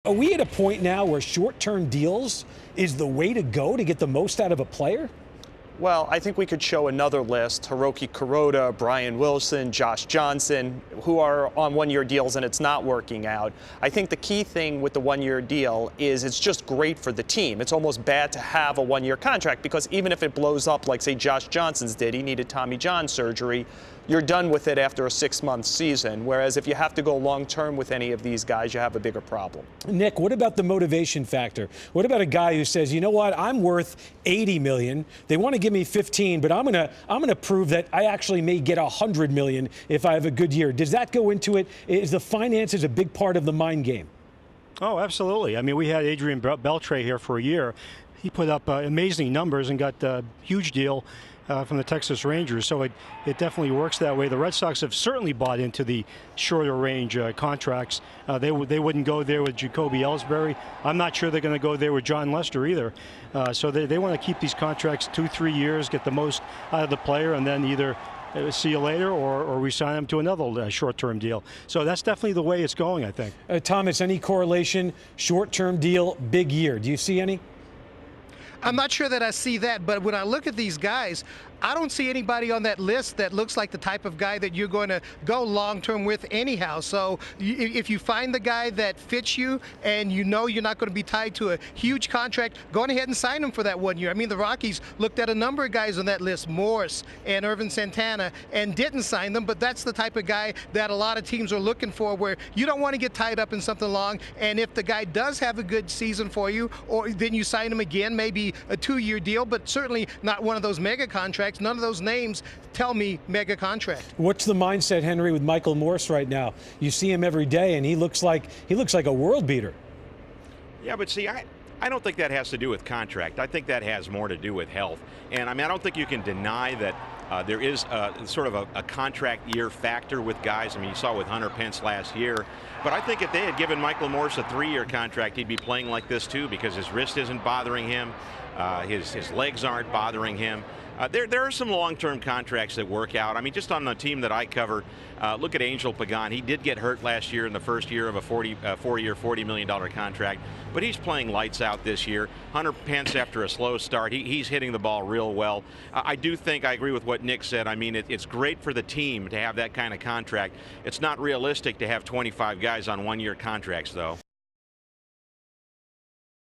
Are we at a point now where short-term deals is the way to go to get the most out of a player? Well, I think we could show another list: Hiroki Kuroda, Brian Wilson, Josh Johnson, who are on one-year deals and it's not working out. I think the key thing with the one-year deal is it's just great for the team. It's almost bad to have a one-year contract because even if it blows up, like say Josh Johnson's did, he needed Tommy John surgery, you're done with it after a 6-month season. Whereas if you have to go long-term with any of these guys, you have a bigger problem. Nick, what about the motivation factor? What about a guy who says, you know what, I'm worth $80 million. They want to give me 15, but I'm gonna prove that I actually may get $100 million if I have a good year. Does that go into it? Is the finances a big part of the mind game? Oh, absolutely. I mean, we had Adrian Beltre here for a year. He put up amazing numbers and got a huge deal from the Texas Rangers, so it definitely works that way. The Red Sox have certainly bought into the shorter range contracts. They wouldn't go there with Jacoby Ellsbury. I'm not sure they're going to go there with John Lester either. So they want to keep these contracts 2-3 years, get the most out of the player, and then either see you later or resign them to another short-term deal. So that's definitely the way it's going, I think. Thomas, any correlation, short-term deal, big year? Do you see any? I'm not sure that I see that, but when I look at these guys, I don't see anybody on that list that looks like the type of guy that you're going to go long-term with anyhow. So if you find the guy that fits you and you know you're not going to be tied to a huge contract, go on ahead and sign him for that 1 year. I mean, the Rockies looked at a number of guys on that list, Morse and Irvin Santana, and didn't sign them, but that's the type of guy that a lot of teams are looking for, where you don't want to get tied up in something long, and if the guy does have a good season for you, or then you sign him again, maybe a 2-year deal, but certainly not one of those mega contracts. None of those names tell me mega contract. What's the mindset, Henry, with Michael Morse right now? You see him every day, and he looks like a world beater. Yeah, but see, I don't think that has to do with contract. I think that has more to do with health. And I mean, I don't think you can deny that there is sort of a contract year factor with guys. I mean, you saw with Hunter Pence last year. But I think if they had given Michael Morse a 3-year contract, he'd be playing like this too, because his wrist isn't bothering him. His legs aren't bothering him. There are some long-term contracts that work out. I mean, just on the team that I cover, look at Angel Pagan. He did get hurt last year in the first year of a 4-year, $40 million contract, but he's playing lights out this year. Hunter Pence, after a slow start, he's hitting the ball real well. I do think I agree with what Nick said. I mean, it's great for the team to have that kind of contract. It's not realistic to have 25 guys on 1-year contracts, though.